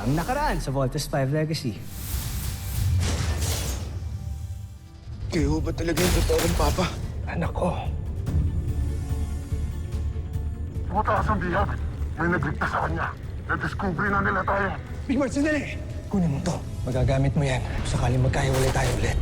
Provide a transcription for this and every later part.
ang nakaraan sa Voltes 5 Legacy. Kayo ba talaga yung totoong papa? Anak ko. Mataas ang bihag. May nagligtas sa kanya. Nadiscovery na nila tayo. Big Bird, sandali! Kunin mo to. Magagamit mo yan. Sakaling magkahiwalay tayo ulit.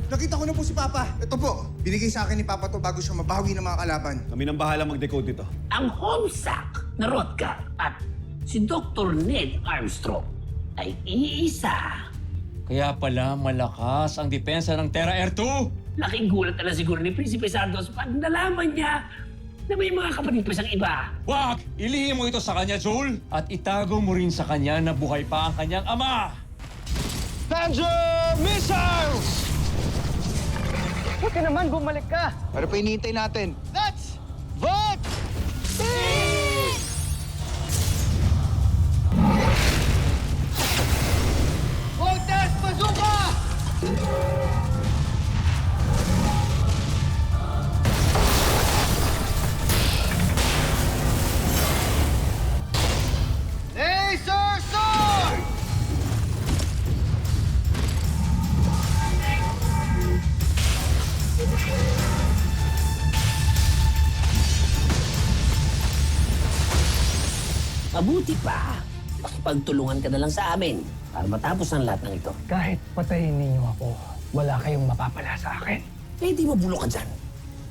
Nakita ko na po si Papa. Ito po, binigay sa akin ni Papa to bago siya mabawi ng mga kalaban. Kami nang bahala mag-decode dito. Ang homesack na Rodka at si Dr. Ned Armstrong ay iisa. Kaya pala malakas ang depensa ng Terra Air 2. Laking gulat na siguro ni Prinsipe Santos pag nalaman niya na may mga kapatid pa siyang iba. Wag! Ilihim mo ito sa kanya, Joel. At itago mo rin sa kanya na buhay pa ang kanyang ama. Thunder Missiles! Buti naman, bumalik ka. Ano pa hinihintay natin? Let's vote! Voltes Bazooka! Laser Sword! Mabuti pa, pagtulungan ka na lang sa amin para matapos ang lahat ng ito. Kahit patayin ninyo ako, wala kayong mapapala sa akin. Eh, di mabulok ka dyan.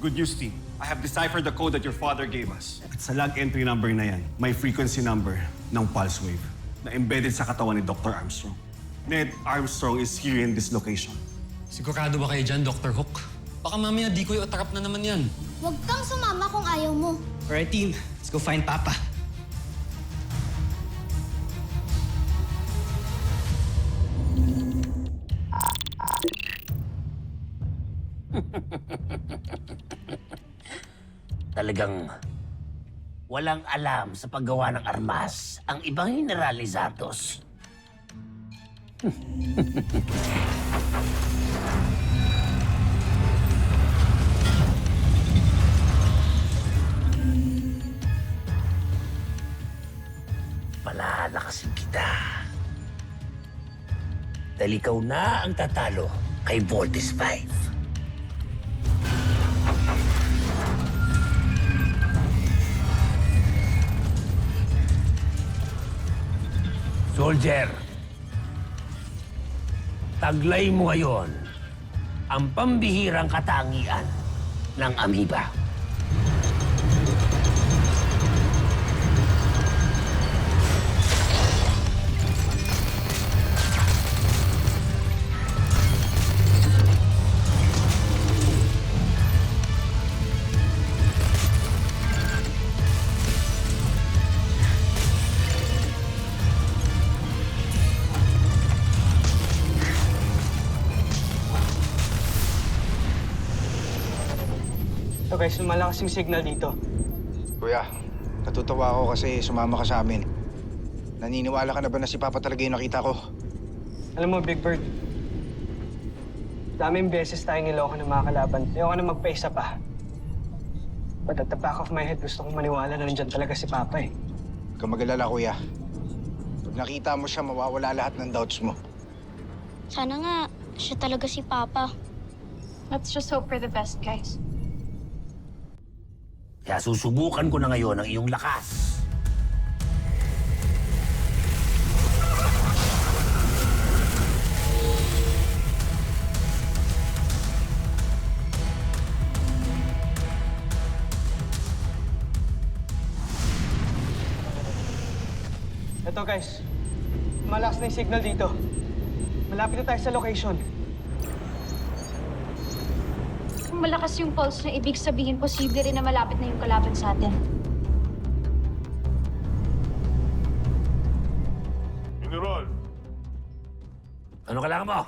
Good news, team. I have deciphered the code that your father gave us. At sa log entry number na yan, may frequency number ng pulse wave na embedded sa katawan ni Dr. Armstrong. Ned Armstrong is here in this location. Sigurado ba kayo dyan, Dr. Hook? Baka mamaya di ko atrap na naman yan. Huwag kang sumama kung ayaw mo. Alright, team. Let's go find Papa. Talagang walang alam sa paggawa ng armas ang ibang General ni Santos. Palalakasin kita. Dahil ikaw na ang tatalo kay Voltes 5. Soldier, taglay mo ngayon ang pambihirang katangian ng amoeba. So guys, lumalakas yung signal dito. Kuya, natutuwa ako kasi sumama ka sa amin. Naniniwala ka na ba na si Papa talaga yung nakita ko? Alam mo, Big Bird, daming beses tayong niloko ng mga kalaban. Ayoko na magpaisa pa. But at the back of my head, gusto kong maniwala na nandyan talaga si Papa eh. Huwag kang mag-alala, kuya. Pag nakita mo siya, mawawala lahat ng doubts mo. Sana nga, siya talaga si Papa. Let's just hope for the best, guys. Kaya susubukan ko na ngayon ang iyong lakas. Ito guys, malakas na yung signal dito. Malapit na tayo sa location. Kung malakas yung pulse na ibig sabihin, posible rin na malapit na yung kalaban sa atin. General, Ano kailangan mo?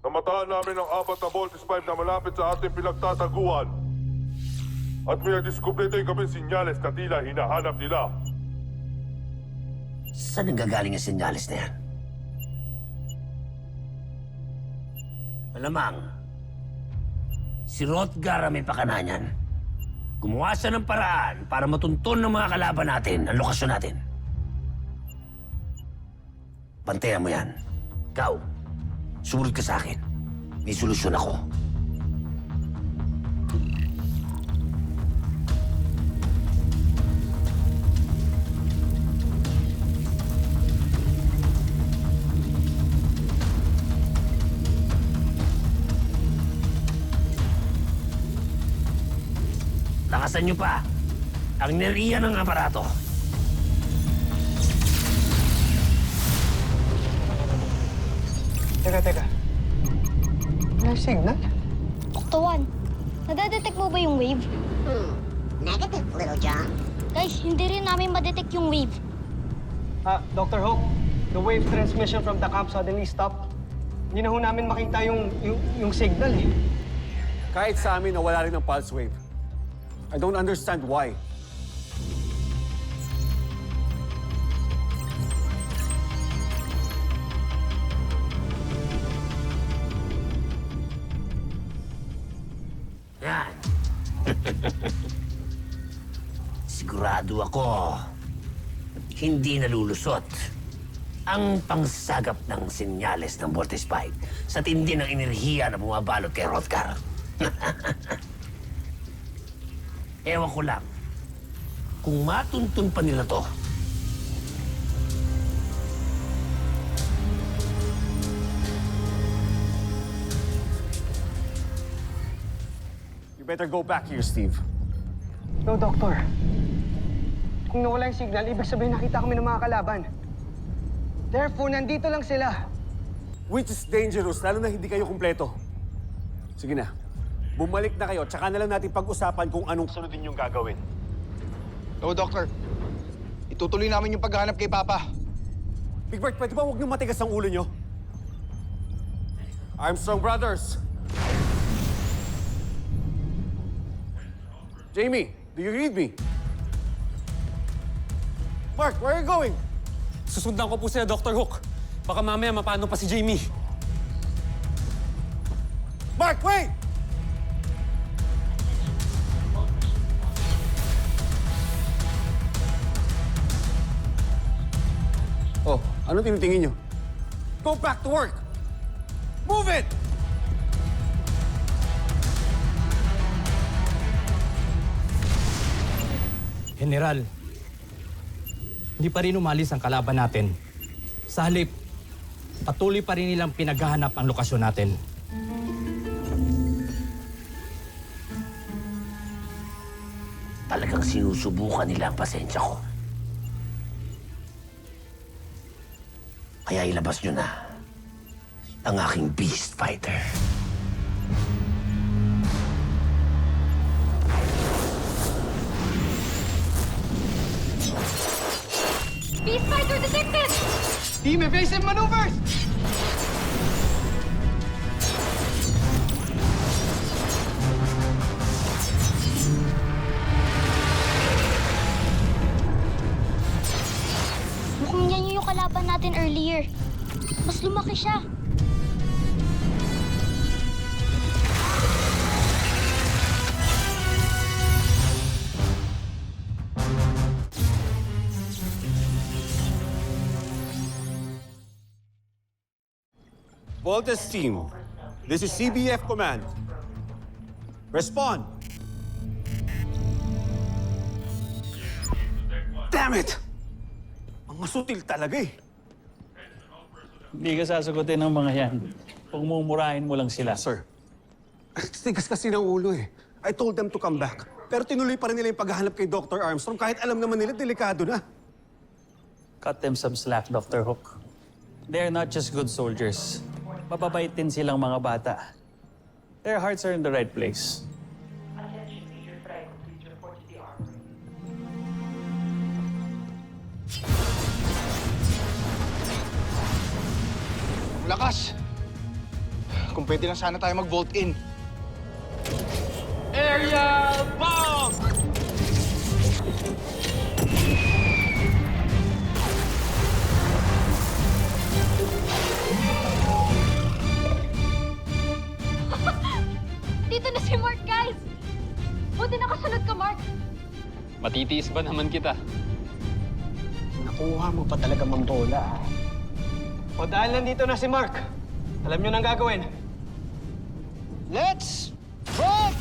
namataan namin ang 4 na Voltes 5 na malapit sa ating pinagtataguan. At may nadiskubre tayong kaming sinyales na tila hinahanap nila. Saan nanggagaling ang sinyalis na yan? Malamang, si Rotgar ang may pakana niyan. Gumawa siya ng paraan para matunton ng mga kalaban natin ang lokasyon natin. Bantayan mo yan. Ikaw, sumunod ka sa akin. May solusyon ako. Lakasan niyo pa ang enerhiya ng aparato. Teka. May signal? Octo 1, nadadetect mo ba yung wave? Negative, Little John. Guys, hindi rin namin madetect yung wave. Dr. Hope, the wave transmission from the camp suddenly stopped. Hindi na ho namin makita yung signal eh. Kahit sa amin, nawala rin ang pulse wave. I don't understand why. Yan. Sigurado ako, hindi nalulusot ang pangsagap ng senyales ng Vortex Spike sa tindi ng enerhiya na bumabalot kay Rotgar. Ewan ko lang, kung matuntun pa nila to, You better go back here, Steve. No, Doctor. Kung nawala yung signal, ibig sabihin nakita kami ng mga kalaban. Therefore, nandito lang sila. Which is dangerous, lalo na hindi kayo kumpleto. Sige na, bumalik na kayo, tsaka na lang natin pag-usapan kung anong sunod ninyong gagawin. No, Doctor. Itutuloy namin yung paghahanap kay Papa. Big Bert, pwede ba huwag niyong matigas ang ulo niyo? Armstrong Brothers! Jamie, do you read me? Mark, where are you going? Susundan ko po sila, Dr. Hook. Baka mamaya mapano pa si Jamie. Mark, wait! Oh, ano tinitingin niyo? Go back to work! Move it! General, hindi pa rin umalis ang kalaban natin. Sa halip, patuloy pa rin nilang pinaghahanap ang lokasyon natin. talagang sinusubukan nila ang pasensya ko. Kaya ilabas nyo na ang aking Beast Fighter. Beast Fighter detected! Team evasive maneuvers! Mukhang yan yung kalaban natin earlier. Mas lumaki siya. Voltes team, this is CBF Command. Respond. Damn it! Mga sutil talaga eh. Hindi ka sasagutin ng mga yan. Pagmumurahin mo lang sila. Sir, tigas kasi ng ulo eh. I told them to come back. Pero tinuloy pa rin nila yung paghahanap kay Dr. Armstrong kahit alam naman nila delikado na. Cut them some slack, Dr. Hook. They're not just good soldiers. Mababait din silang mga bata. Their hearts are in the right place. Lakas! Kung pwede lang sana tayo mag-vault in. Area bomb! Matitiis ba naman kita? Nakuha mo pa talaga mambola, ah. O dahil nandito na si Mark, alam nyo nang gagawin. Let's rock!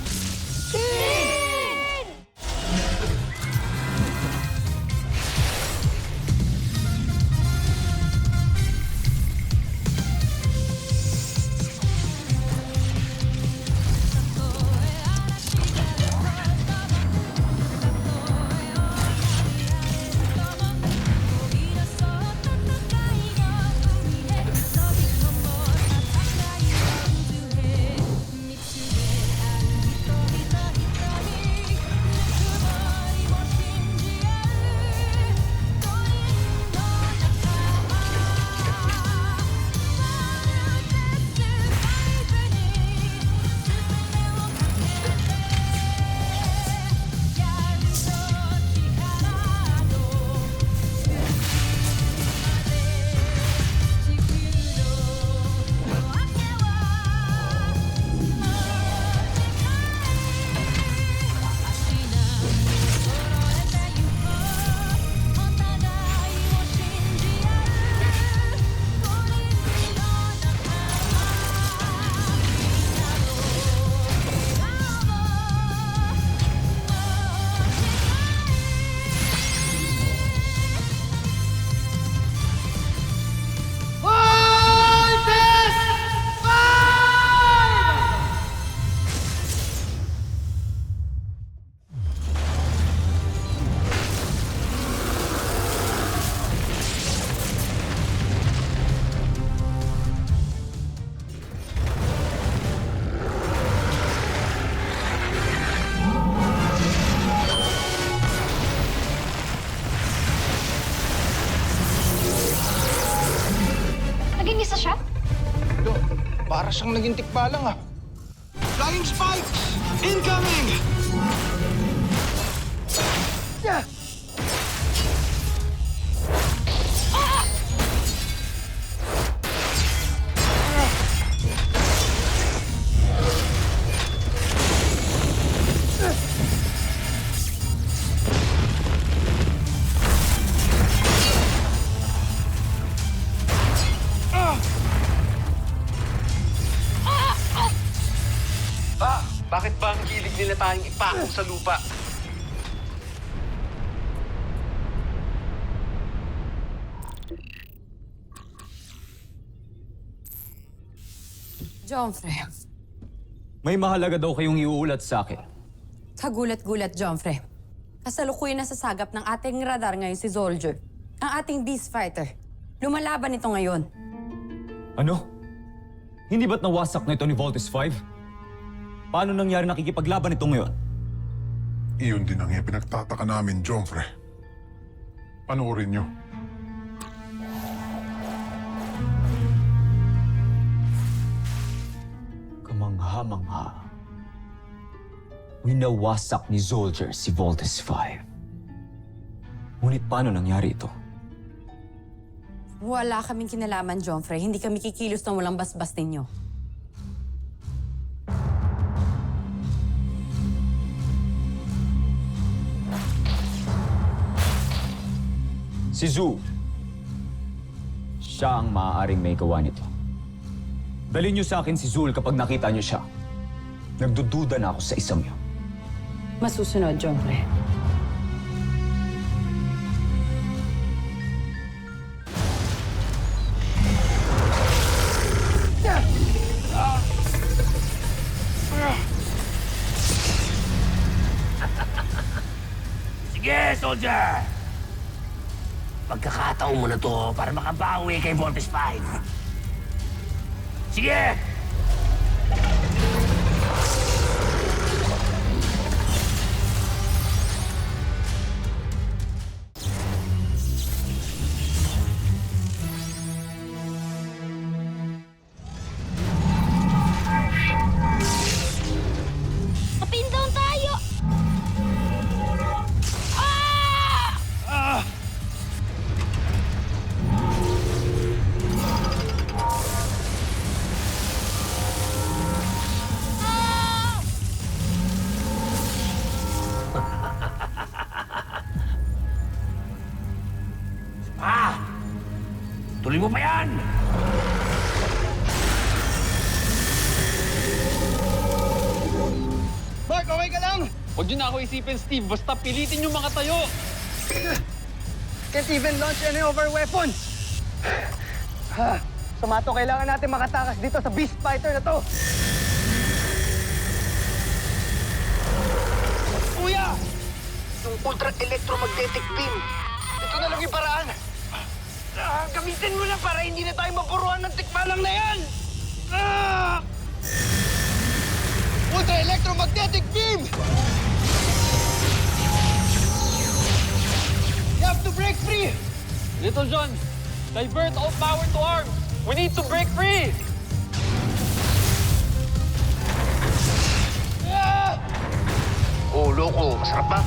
Naging isa siya? Lo, para siyang naging tikbalang ah. Flying spikes! Incoming! Bakit ba ang hilig nila tayong ipako sa lupa? Jomfre, May mahalaga daw kayong iuulat sa akin. kagulat-gulat, Jomfre. Kasalukuyan na sa sagap ng ating radar ngayon si Soldier, ang ating beast fighter. Lumalaban ito ngayon. Ano? Hindi ba't nawasak na ito ni Voltes 5? Paano nangyari nakikipaglaban ito ngayon? Iyon din ang pinagtataka namin, Jomfre. Panoorin niyo. Kamangha-mangha. Winawasak ni Soldier si Voltes 5. Ngunit paano nangyari ito? Wala kaming kinalaman, Jomfre. Hindi kami kikilos ng walang basbas ninyo. Si Zhu. Siya ang maaaring may gawa nito. Dalhin niyo sa akin si Zul kapag nakita niyo siya. Nagdududa na ako sa isang yun. Masusunod, Jomfre. Sige, soldier! Pagkakataon mo na to para makabawi kay Voltes 5. Sige! Kapin down tayo! Tuloy mo pa yan! Mark, okay ka lang? Huwag niyo na ako isipin, Steve. Basta pilitin yung mga tayo. Can't even launch any of our weapons! Sumato, kailangan natin makatakas dito sa Beast Fighter na to! Kuya! Yung ultra-electromagnetic beam! Ito na lang yung paraan! Gamitin mo na para hindi na tayo mapuruan ng tikbalang na yan! Ultra-electromagnetic beam! You have to break free! Little John, divert all power to arms. We need to break free. Oh, loko. Masarap ba?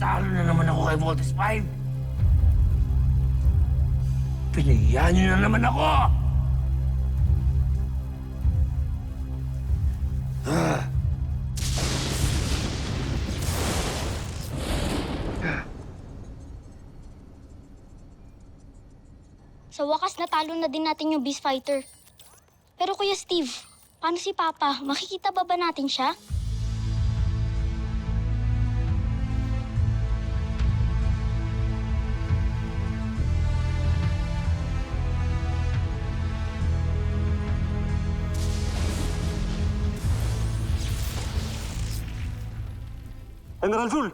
Talo na naman ako kay Voltes 5. Pinahiyan niyo na naman ako! Sa wakas, natalo na din natin yung Beast Fighter. Pero Kuya Steve, paano si Papa? Makikita ba natin siya? General Zul,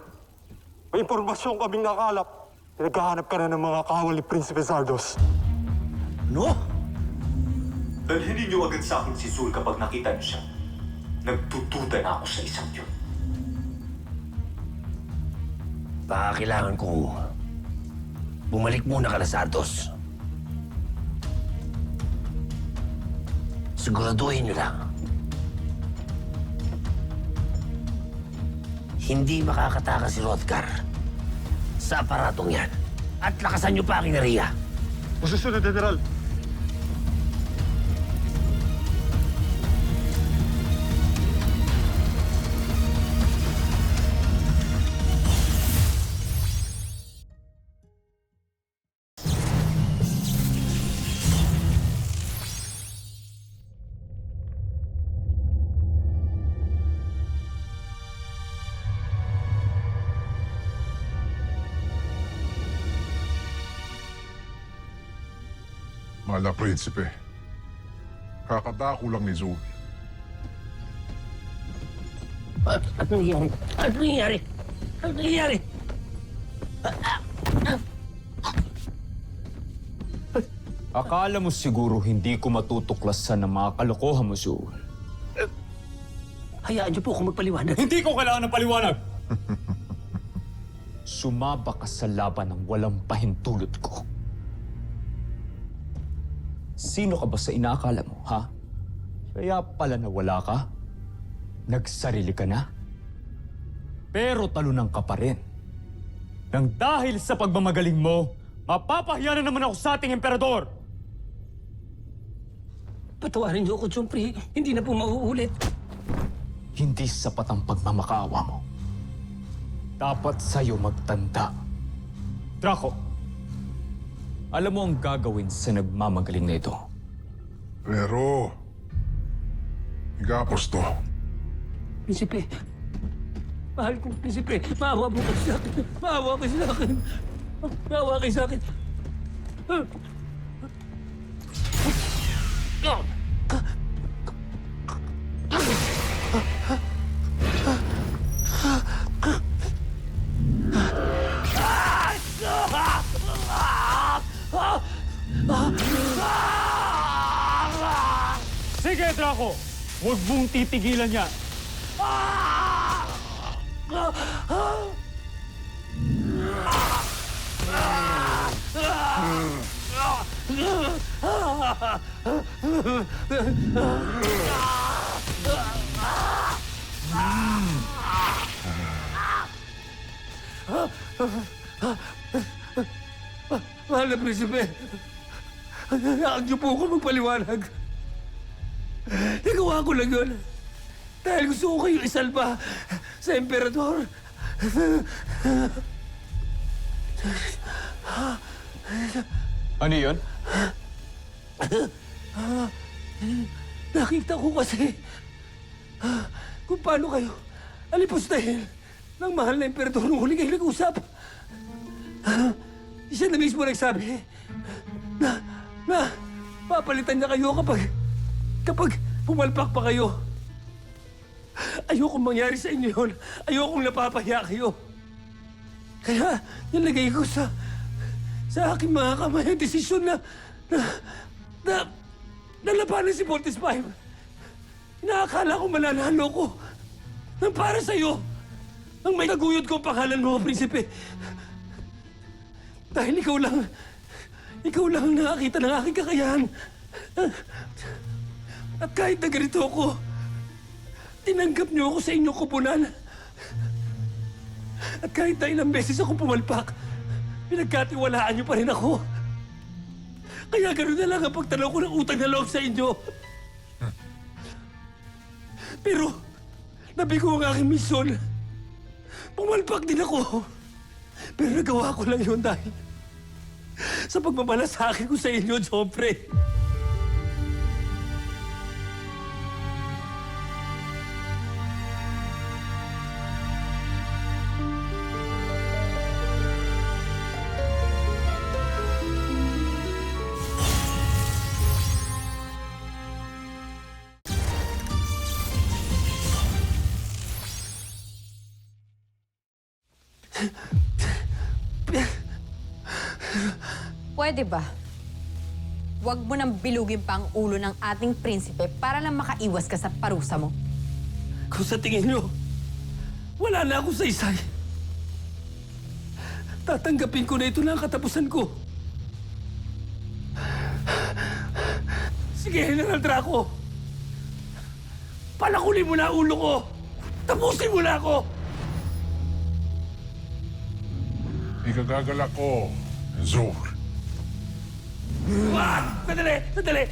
may impormasyon kaming nakalap. Naghahanap ka na ng mga kawal ni Prinsipe Zardos. No? Dalhin niyo agad sa akin si Zul kapag nakita niyo siya. Nagtutuda na ako sa isang yun. Baka kailangan kong bumalik muna ka na Santos. Siguraduhin niyo lang. Hindi makakatakas si Rodgar sa aparatong yan. At lakasan niyo pa ang inariya. Masusunod, General. Mahal na prinsipe, kakadako lang ni Zul. Ano nangyari? Ano nangyari? Ano nangyari? Akala mo siguro hindi ko matutuklasan ng mga kalokohan mo, Zul. Hayaan niyo po kung magpaliwanag. Hindi ko kailangan ng paliwanag! Sumaba ka sa laban ng walang pahintulot ko. Sino ka ba sa inaakala mo, ha? Kaya pala nawala ka? Nagsarili ka na? Pero talunan ka pa rin. Nang dahil sa pagmamagaling mo, Mapapahiya na naman ako sa ating emperador! Patawarin niyo ako, Jompre. Hindi na po mauulit. Hindi sapat ang pagmamakaawa mo. Dapat sa'yo magtanda. Draco, alam mo ang gagawin sa nagmamagaling na ito. Pero, igapos to. Prinsipe. Mahal kong Prinsipe. Maawa mo kayo sa akin. Maawa kayo sa akin. Maawa kayo sa akin. Sige, Draco! Huwag mong titigilan yan! Mahal na Prinsipe. Hayaan niyo po ako magpaliwanag. Nagawa ko lang yun. Dahil gusto ko kayo isalba sa emperador. Ano yun? Nakita ko kasi kung paano kayo alipustahin ng mahal na emperador nung huli kayo nag-usap. Siya na mismo nagsabi na papalitan niya kayo kapag pumalpak pa kayo. Ayokong mangyari sa inyo yun. Ayokong napapahiya kayo. Kaya nilagay ko sa aking mga kamay ang desisyon na labanan si Voltes 5. Inaakala ko mananalo ko nang para sa'yo. Nang may taguyod kong pangalan mo, Prinsipe. Dahil ikaw lang ang nakakita ng aking kakayahan. At kahit na ganito ako, tinanggap niyo ako sa inyong kupunan. At kahit na ilang beses ako pumalpak, pinagkatiwalaan niyo pa rin ako. Kaya gano'n na lang ang pagtanaw ko ng utang na loob sa inyo. Pero, nabigo ang aking misyon. Pumalpak din ako. Pero nagawa ko lang yun dahil sa pagmamalasakit ko sa inyo, Jompre. Pwede ba? Huwag mo nang bilugin pa ang ulo ng ating prinsipe para lang makaiwas ka sa parusa mo. Kung sa tingin nyo, wala na ako sa isay. Tatanggapin ko na ito na ang katapusan ko. Sige, General Draco. Palakulin mo na ang ulo ko. Tapusin mo na ako. Ikagagalak ko, Zul. Wag! Sandali! Sandali!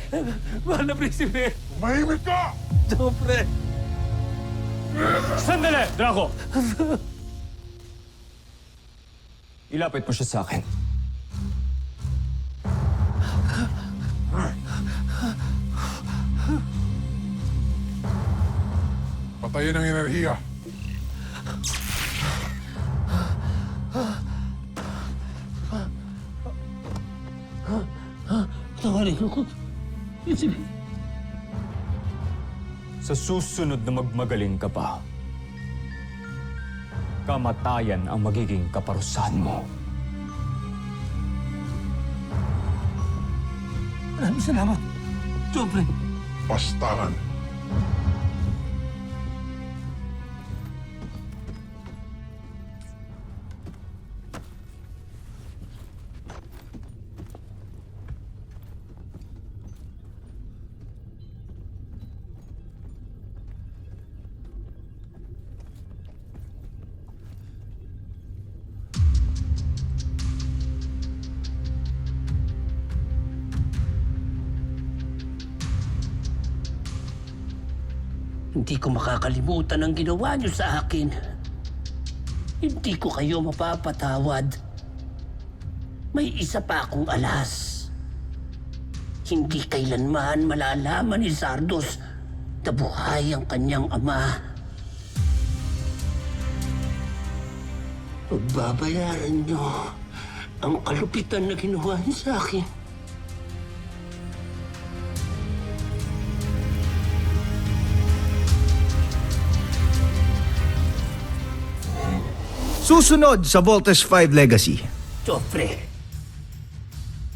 Mahal na Prinsipe! Mahimik ka! Jompre! Sandali, Draco! Ilapit mo siya sa akin. Patayin ang enerhiya. Tawarin ko. Prinsipe. Sa susunod na magmagaling ka pa, kamatayan ang magiging kaparusahan mo. Maraming salamat, Jompre. Pastangan. Hindi ko makakalimutan ang ginawa niyo sa akin. Hindi ko kayo mapapatawad. May isa pa akong alas. Hindi kailanman malalaman ni Zardos na buhay ang kanyang ama. Pagbabayaran niyo ang kalupitan na ginawa niyo sa akin. Susunod sa Voltes 5 Legacy. Joffrey,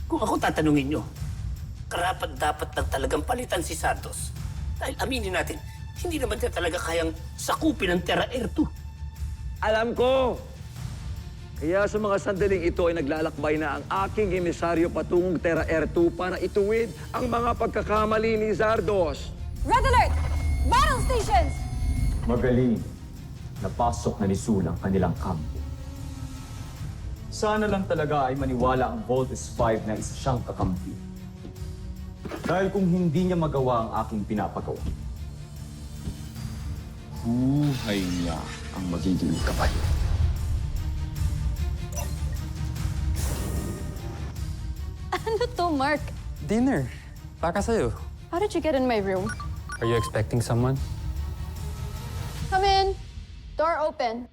kung ako tatanungin niyo, karapat-dapat lang talagang palitan si Santos. Dahil aminin natin, hindi naman niya talaga kayang sakupin ang Terra Air 2. Alam ko! Kaya sa mga sandaling ito ay naglalakbay na ang aking emisaryo patungong Terra Air 2 para ituwid ang mga pagkakamali ni Zardos. Red alert! Battle stations! Magaling. Napasok na ni Sul ang kanilang kampo. Sana lang talaga ay maniwala ang Voltes 5 na isa siyang kakampi. Dahil kung hindi niya magawa ang aking pinapagawa, buhay niya ang magiging kapayo. Ano to, Mark? Dinner. Para sa'yo. How did you get in my room? Are you expecting someone? Come in. Door open.